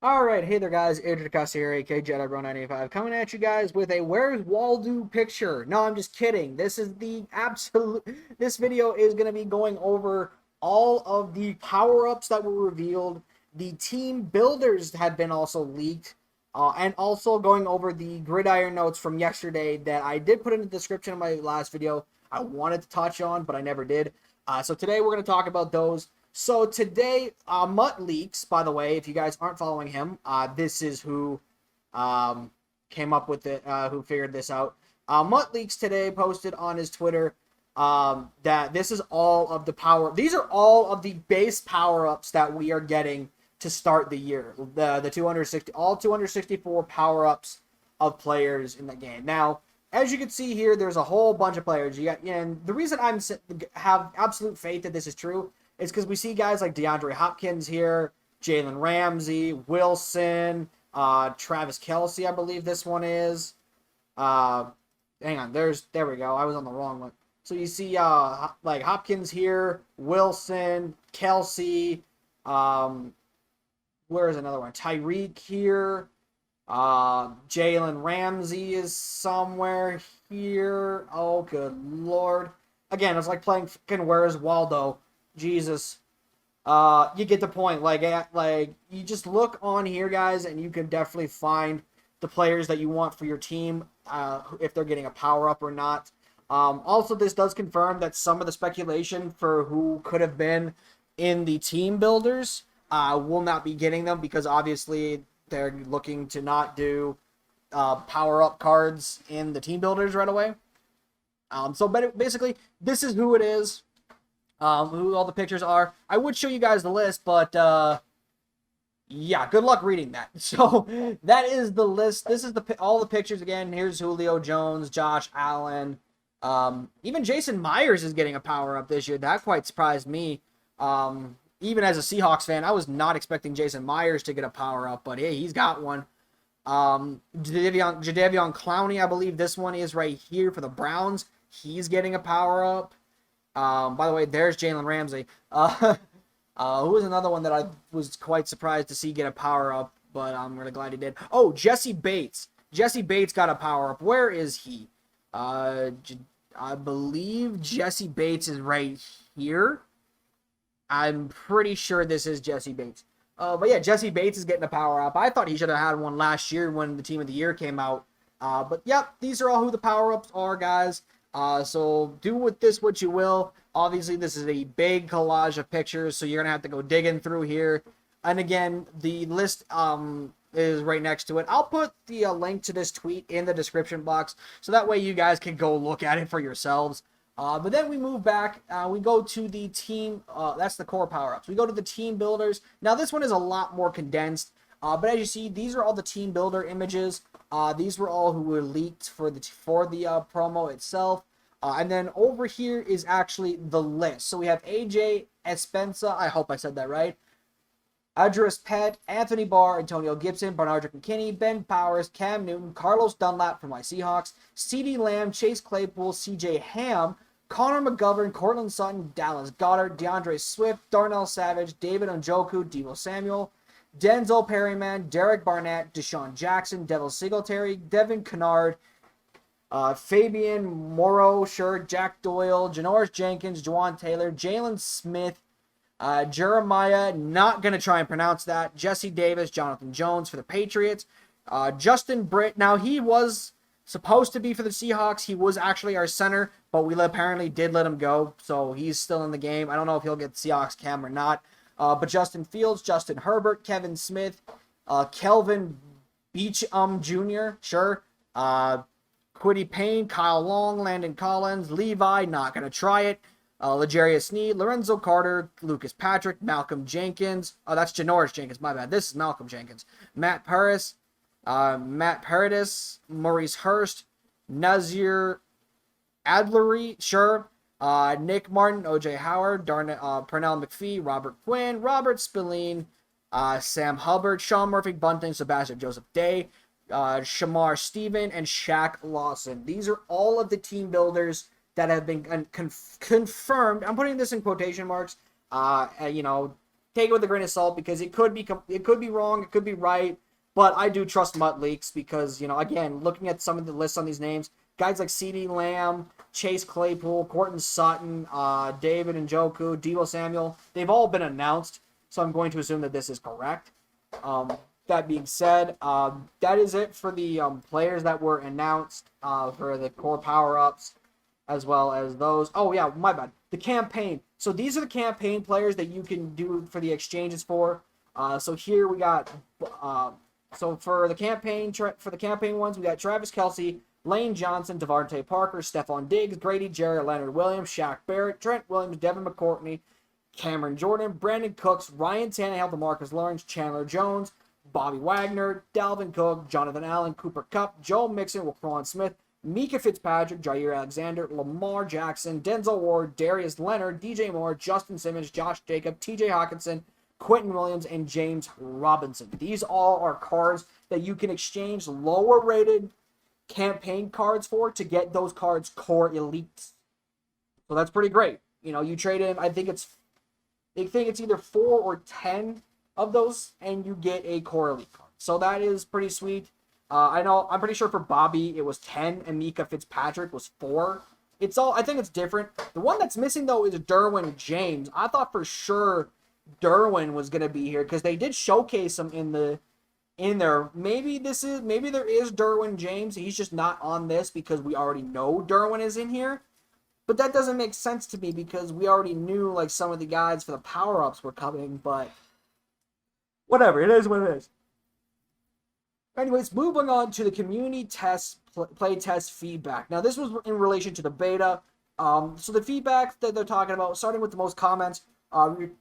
Alright, hey there guys, Adrian Acosta here, aka JediBro985, coming at you guys with a Where's Waldo picture. No, I'm just kidding. This video is going to be going over all of the power-ups that were revealed. The team builders had been also leaked, and also going over the gridiron notes from yesterday that I did put in the description of my last video. I wanted to touch on, but I never did. So today we're going to talk about those. So today, Mutt Leaks, by the way, if you guys aren't following him, this is who came up with it, who figured this out. Mutt Leaks today posted on his Twitter that this is all of the these are all of the base power-ups that we are getting to start the year. The 264 power-ups of players in the game. Now, as you can see here, there's a whole bunch of players. And the reason I have absolute faith that this is true is because we see guys like DeAndre Hopkins here, Jalen Ramsey, Wilson, Travis Kelce, I believe this one is. Hang on, there we go. I was on the wrong one. So you see like Hopkins here, Wilson, Kelce, where's another one? Tyreek here. Jalen Ramsey is somewhere here. Oh, good Lord. Again, it's like playing fucking Where's Waldo. Jesus. You get the point. Like you just look on here, guys, and you can definitely find the players that you want for your team, if they're getting a power-up or not. Also, this does confirm that some of the speculation for who could have been in the team builders will not be getting them, because obviously they're looking to not do power-up cards in the team builders right away. So basically, this is who it is. Who all the pictures are. I would show you guys the list, but yeah, good luck reading that. So that is the list. This is all the pictures again. Here's Julio Jones, Josh Allen, even Jason Myers is getting a power up this year. That quite surprised me. Even as a Seahawks fan, I was not expecting Jason Myers to get a power up, but hey, he's got one. Jadeveon Clowney, I believe this one is right here for the Browns. He's getting a power up. By the way, there's Jalen Ramsey. Who was another one that I was quite surprised to see get a power-up, but I'm really glad he did. Oh, Jesse Bates. Jesse Bates got a power-up. Where is he? I believe Jesse Bates is right here. I'm pretty sure this is Jesse Bates. But yeah, Jesse Bates is getting a power-up. I thought he should have had one last year when the Team of the Year came out. But yep, these are all who the power-ups are, guys. So do with this what you will. Obviously, this is a big collage of pictures, so you're going to have to go digging through here. And again, the list is right next to it. I'll put the link to this tweet in the description box, so that way you guys can go look at it for yourselves. But then we move back. We go to the team. That's the core power-ups. We go to the team builders. Now, this one is a lot more condensed. But as you see, these are all the team builder images. These were all who were leaked for the promo itself. And then over here is actually the list. So we have AJ Espensa, I hope I said that right, Adris Pett, Anthony Barr, Antonio Gibson, Bernard McKinney, Ben Powers, Cam Newton, Carlos Dunlap for my Seahawks, CeeDee Lamb, Chase Claypool, CJ Ham, Connor McGovern, Cortland Sutton, Dallas Goedert, DeAndre Swift, Darnell Savage, David Njoku, Deebo Samuel, Denzel Perryman, Derek Barnett, Deshaun Jackson, Devil Singletary, Devin Kennard, Fabian Moreau, Jack Doyle, Janoris Jenkins, Juwan Taylor, Jalen Smith, Jeremiah, not going to try and pronounce that, Jesse Davis, Jonathan Jones for the Patriots, Justin Britt. Now, he was supposed to be for the Seahawks. He was actually our center, but we apparently did let him go, so he's still in the game. I don't know if he'll get the Seahawks cam or not. But Justin Fields, Justin Herbert, Kevin Smith, Kelvin Beachum Jr., sure, Quiddy Payne, Kyle Long, Landon Collins, Levi, not going to try it, L'Jarius Sneed, Lorenzo Carter, Lucas Patrick, Malcolm Jenkins, oh, that's Janoris Jenkins, my bad, this is Malcolm Jenkins, Matt Paradis, Maurice Hurst, Nazir Adlery, sure, Nick Martin, OJ Howard, Pernell McPhee, Robert Quinn, Robert Spillane, Sam Hubbard, Sean Murphy Bunting, Sebastian Joseph Day, Shamar Stephen, and Shaq Lawson. These are all of the team builders that have been confirmed. I'm putting this in quotation marks. take it with a grain of salt because it could be wrong, it could be right, but I do trust Mutt Leaks because, again, looking at some of the lists on these names, guys like CeeDee Lamb, Chase Claypool, Courtland Sutton, David Njoku, Deebo Samuel, they've all been announced, so I'm going to assume that this is correct. That being said, that is it for the players that were announced for the core power-ups, as well as those. Oh, yeah, my bad. The campaign. So these are the campaign players that you can do for the exchanges for. So here we got, so for the campaign ones, we got Travis Kelce, Lane Johnson, Devontae Parker, Stephon Diggs, Grady Jarrett, Leonard Williams, Shaq Barrett, Trent Williams, Devin McCourtney, Cameron Jordan, Brandon Cooks, Ryan Tannehill, DeMarcus Lawrence, Chandler Jones, Bobby Wagner, Dalvin Cook, Jonathan Allen, Cooper Kupp, Joe Mixon, Roquan Smith, Mika Fitzpatrick, Jair Alexander, Lamar Jackson, Denzel Ward, Darius Leonard, DJ Moore, Justin Simmons, Josh Jacobs, TJ Hawkinson, Quentin Williams, and James Robinson. These all are cards that you can exchange lower rated campaign cards for to get those cards core elites. So that's pretty great. You trade in, I think it's either 4 or 10 of those, and you get a core elite card. So that is pretty sweet. I'm pretty sure for Bobby it was 10 and Mika Fitzpatrick was 4. I think it's different. The one that's missing though is Derwin James. I thought for sure Derwin was gonna be here because they did showcase him in there. Maybe there is Derwin James. He's just not on this because we already know Derwin is in here. But that doesn't make sense to me because we already knew like some of the guys for the power-ups were coming, but whatever, it is what it is. Anyways, moving on to the community test, play test feedback. Now, this was in relation to the beta. So the feedback that they're talking about, starting with the most comments,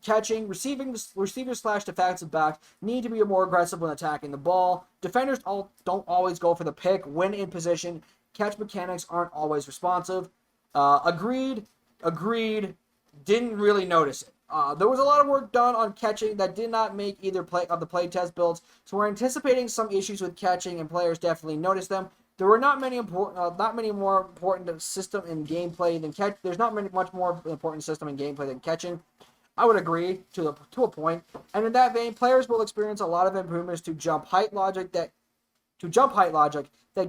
catching, receivers/defensive backs need to be more aggressive when attacking the ball. Defenders don't always go for the pick when in position. Catch mechanics aren't always responsive. Agreed. Didn't really notice it. There was a lot of work done on catching that did not make either of the playtest builds, so we're anticipating some issues with catching, and players definitely noticed them. There were not many more important system in gameplay than catch. There's not much more important system in gameplay than catching. I would agree to a point, and in that vein, players will experience a lot of improvements to jump height logic that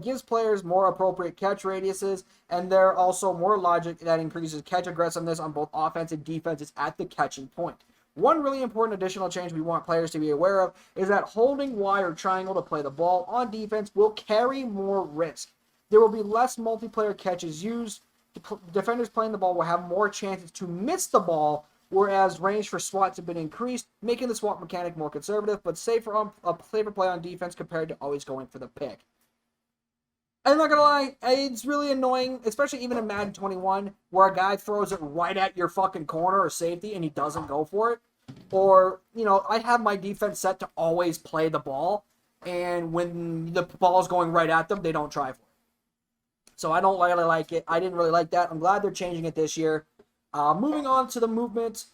gives players more appropriate catch radiuses, and there are also more logic that increases catch aggressiveness on both offense and defenses at the catching point. One really important additional change we want players to be aware of is that holding Y or triangle to play the ball on defense will carry more risk. There will be less multiplayer catches used. Defenders playing the ball will have more chances to miss the ball, whereas range for swats have been increased, making the swat mechanic more conservative, but safer play on defense compared to always going for the pick. I'm not gonna lie, it's really annoying, especially even in Madden 21, where a guy throws it right at your fucking corner or safety and he doesn't go for it. Or, I have my defense set to always play the ball, and when the ball's going right at them, they don't try for it. So I don't really like it. I didn't really like that. I'm glad they're changing it this year. Moving on to the movement.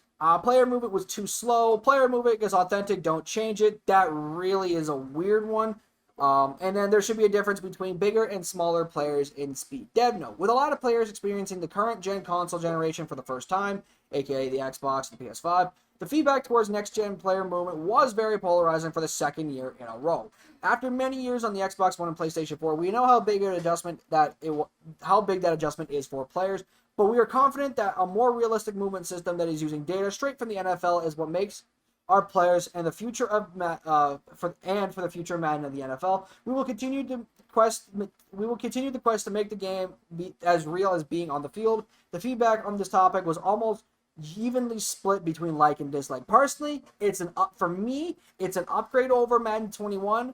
Player movement was too slow. Player movement is authentic. Don't change it. That really is a weird one. And then there should be a difference between bigger and smaller players in speed. Dev note: with a lot of players experiencing the current gen console generation for the first time, aka the Xbox and the PS5, the feedback towards next-gen player movement was very polarizing for the second year in a row. After many years on the Xbox One and PlayStation 4, we know how big that adjustment is for players, but we are confident that a more realistic movement system that is using data straight from the NFL is what makes our players and the future of for the future of Madden of the NFL. We will continue the quest to make the game be as real as being on the field. The feedback on this topic was almost evenly split between like and dislike. Personally, it's an upgrade over Madden 21,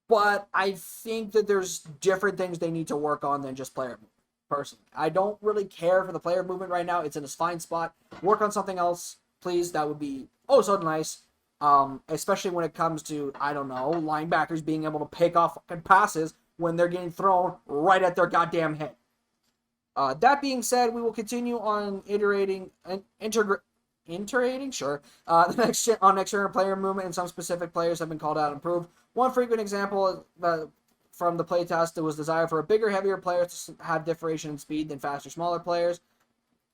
but I think that there's different things they need to work on than just player movement. Personally, I don't really care for the player movement right now. It's in a fine spot. Work on something else, please. That would be oh so nice. Especially when it comes to, I don't know, linebackers being able to pick off fucking passes when they're getting thrown right at their goddamn head. That being said, we will continue on integrating, sure. Next gen player movement, and some specific players have been called out and improved. One frequent example from the playtest, there was desire for a bigger, heavier player to have differentiation in speed than faster, smaller players.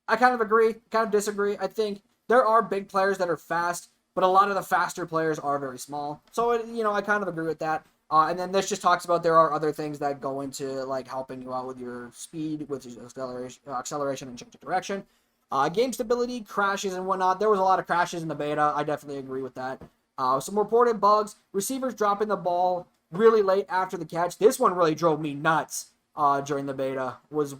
I kind of agree, kind of disagree. I think there are big players that are fast, but a lot of the faster players are very small. So, I kind of agree with that. And then this just talks about there are other things that go into like helping you out with your speed, with your acceleration and change of direction. Game stability, crashes and whatnot. There was a lot of crashes in the beta. I definitely agree with that. Some reported bugs. Receivers dropping the ball really late after the catch. This one really drove me nuts during the beta.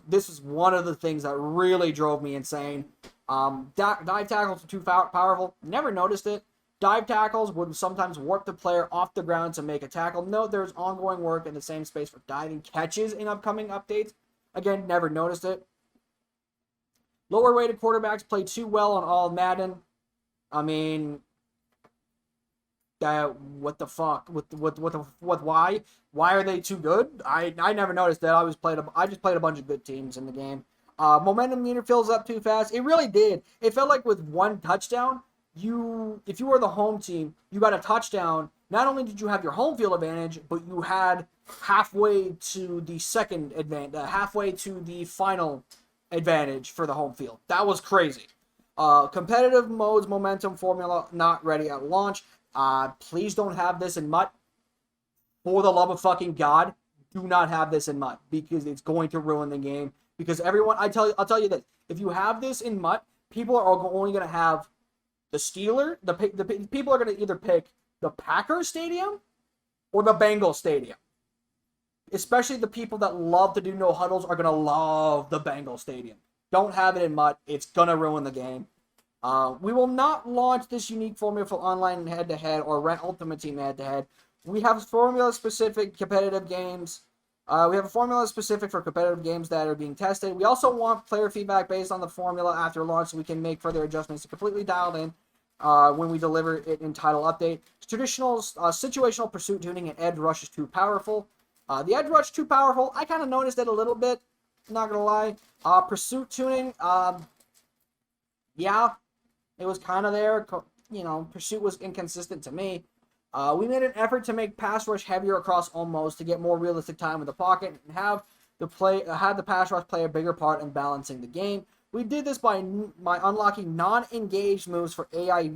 This was one of the things that really drove me insane. Dive tackles are too powerful. Never noticed it. Dive tackles would sometimes warp the player off the ground to make a tackle. Note there's ongoing work in the same space for diving catches in upcoming updates. Again, never noticed it. Lower rated quarterbacks play too well on all Madden. I mean, what the fuck? Why? Why are they too good? I never noticed that. I just played a bunch of good teams in the game. Momentum meter fills up too fast. It really did. It felt like with one touchdown, if you were the home team, you got a touchdown. Not only did you have your home field advantage, but you had halfway to the second advantage, halfway to the final advantage for the home field. That was crazy. Competitive modes momentum formula not ready at launch. Please don't have this in MUT. For the love of fucking God, do not have this in MUT because it's going to ruin the game. Because everyone, I'll tell you this: if you have this in MUT, people are only going to have the Steeler. The people are going to either pick the Packers Stadium or the Bengals Stadium. Especially the people that love to do no huddles are going to love the Bengals Stadium. Don't have it in MUT. It's going to ruin the game. We will not launch this unique formula for online head-to-head or Rent Ultimate Team head-to-head. We have formula-specific competitive games. We have a formula specific for competitive games that are being tested. We also want player feedback based on the formula after launch so we can make further adjustments to completely dialed in when we deliver it in title update. Traditional situational pursuit tuning and edge rush is too powerful. The edge rush too powerful. I kind of noticed it a little bit. Not gonna lie. Pursuit tuning. Yeah, it was kind of there. Pursuit was inconsistent to me. We made an effort to make pass rush heavier across all modes to get more realistic time in the pocket and have the pass rush play a bigger part in balancing the game. We did this by unlocking non-engaged moves for AI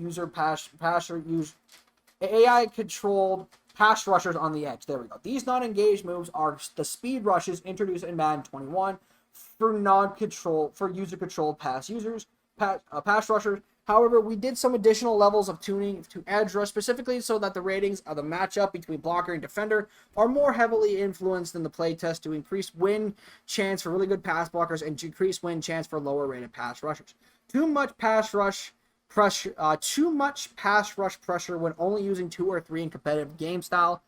controlled pass rushers on the edge. There we go. These non-engaged moves are the speed rushes introduced in Madden 21 for user-controlled pass rushers. However, we did some additional levels of tuning to edge rush specifically so that the ratings of the matchup between blocker and defender are more heavily influenced in the play test to increase win chance for really good pass blockers and decrease win chance for lower rated pass rushers. Too much pass rush pressure when only using 2 or 3 in competitive game style.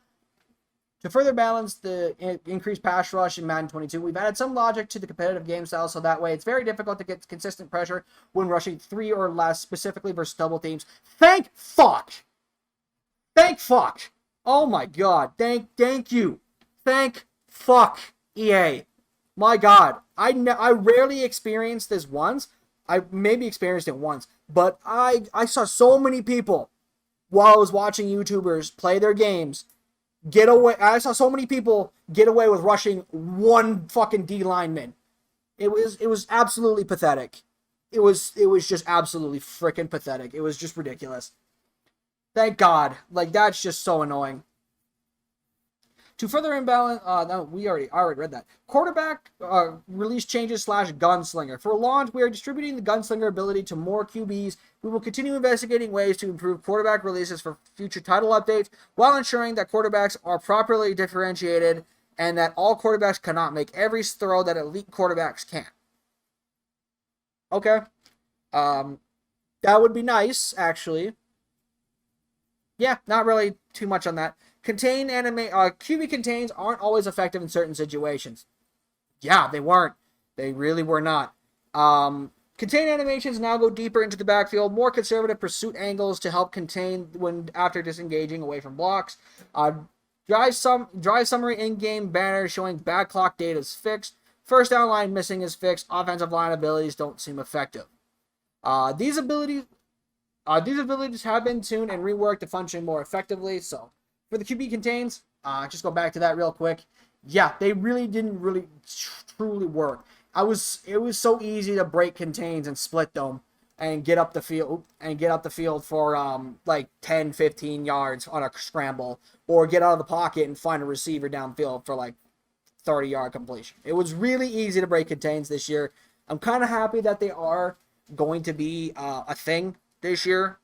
To further balance the increased pass rush in Madden 22, we've added some logic to the competitive game style so that way it's very difficult to get consistent pressure when rushing 3 or less, specifically versus double teams. Thank fuck! Thank fuck! Oh my god, thank you. Thank fuck, EA. My god, I rarely experienced this once. I maybe experienced it once, but I saw so many people while I was watching YouTubers play their games get away. I saw so many people get away with rushing one fucking D lineman. It was absolutely pathetic. It was just absolutely freaking pathetic. It was just ridiculous. Thank God. Like, that's just so annoying. To further imbalance, no, I already read that. Quarterback release changes / gunslinger. For launch, we are distributing the gunslinger ability to more QBs. We will continue investigating ways to improve quarterback releases for future title updates while ensuring that quarterbacks are properly differentiated and that all quarterbacks cannot make every throw that elite quarterbacks can. Okay. That would be nice, actually. Yeah, not really too much on that. QB contains aren't always effective in certain situations. Yeah, they weren't. They really were not. Contain animations now go deeper into the backfield, more conservative pursuit angles to help contain when after disengaging away from blocks. Drive summary in-game banner showing back clock data is fixed. First down line missing is fixed. Offensive line abilities don't seem effective. These abilities have been tuned and reworked to function more effectively. So for the QB contains, just go back to that real quick. Yeah, they really didn't truly work. It was so easy to break contains and split them. and get up the field for like 10, 15 yards on a scramble, or get out of the pocket and find a receiver downfield for like 30-yard completion. It was really easy to break contains this year. I'm kind of happy that they are going to be a thing this year.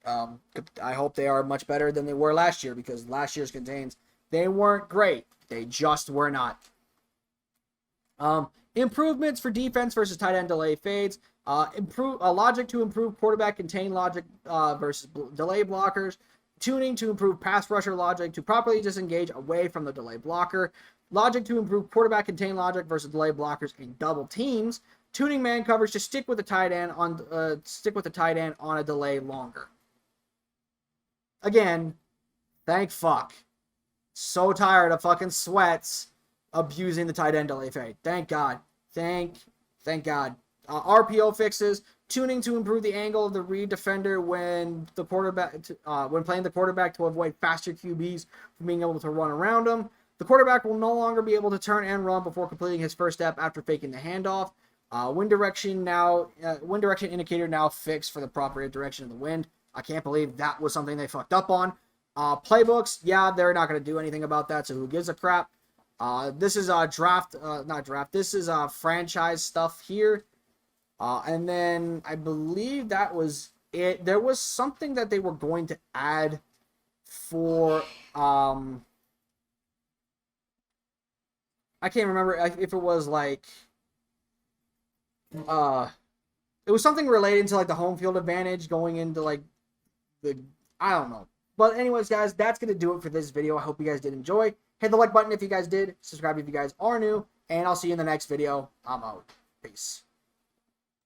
I hope they are much better than they were last year, because last year's contains, they weren't great. They just were not. Improvements for defense versus tight end delay fades. Logic to improve quarterback contain logic versus delay blockers. Tuning to improve pass rusher logic to properly disengage away from the delay blocker. Logic to improve quarterback contain logic versus delay blockers in double teams. Tuning man coverage to stick with the tight end on a delay longer. Again, thank fuck. So tired of fucking sweats abusing the tight end delay fade. Thank God. Thank God. RPO fixes. Tuning to improve the angle of the read defender when playing the quarterback to avoid faster QBs from being able to run around them. The quarterback will no longer be able to turn and run before completing his first step after faking the handoff. Wind direction indicator now fixed for the proper direction of the wind. I can't believe that was something they fucked up on. Playbooks, yeah, they're not going to do anything about that, so who gives a crap? This is this is franchise stuff here. And then I believe that was it. There was something that they were going to add for, I can't remember if it was like, it was something related to like the home field advantage going into like I don't know. But anyways, guys, that's going to do it for this video. I hope you guys did enjoy. Hit the like button if you guys did. Subscribe if you guys are new. And I'll see you in the next video. I'm out. Peace.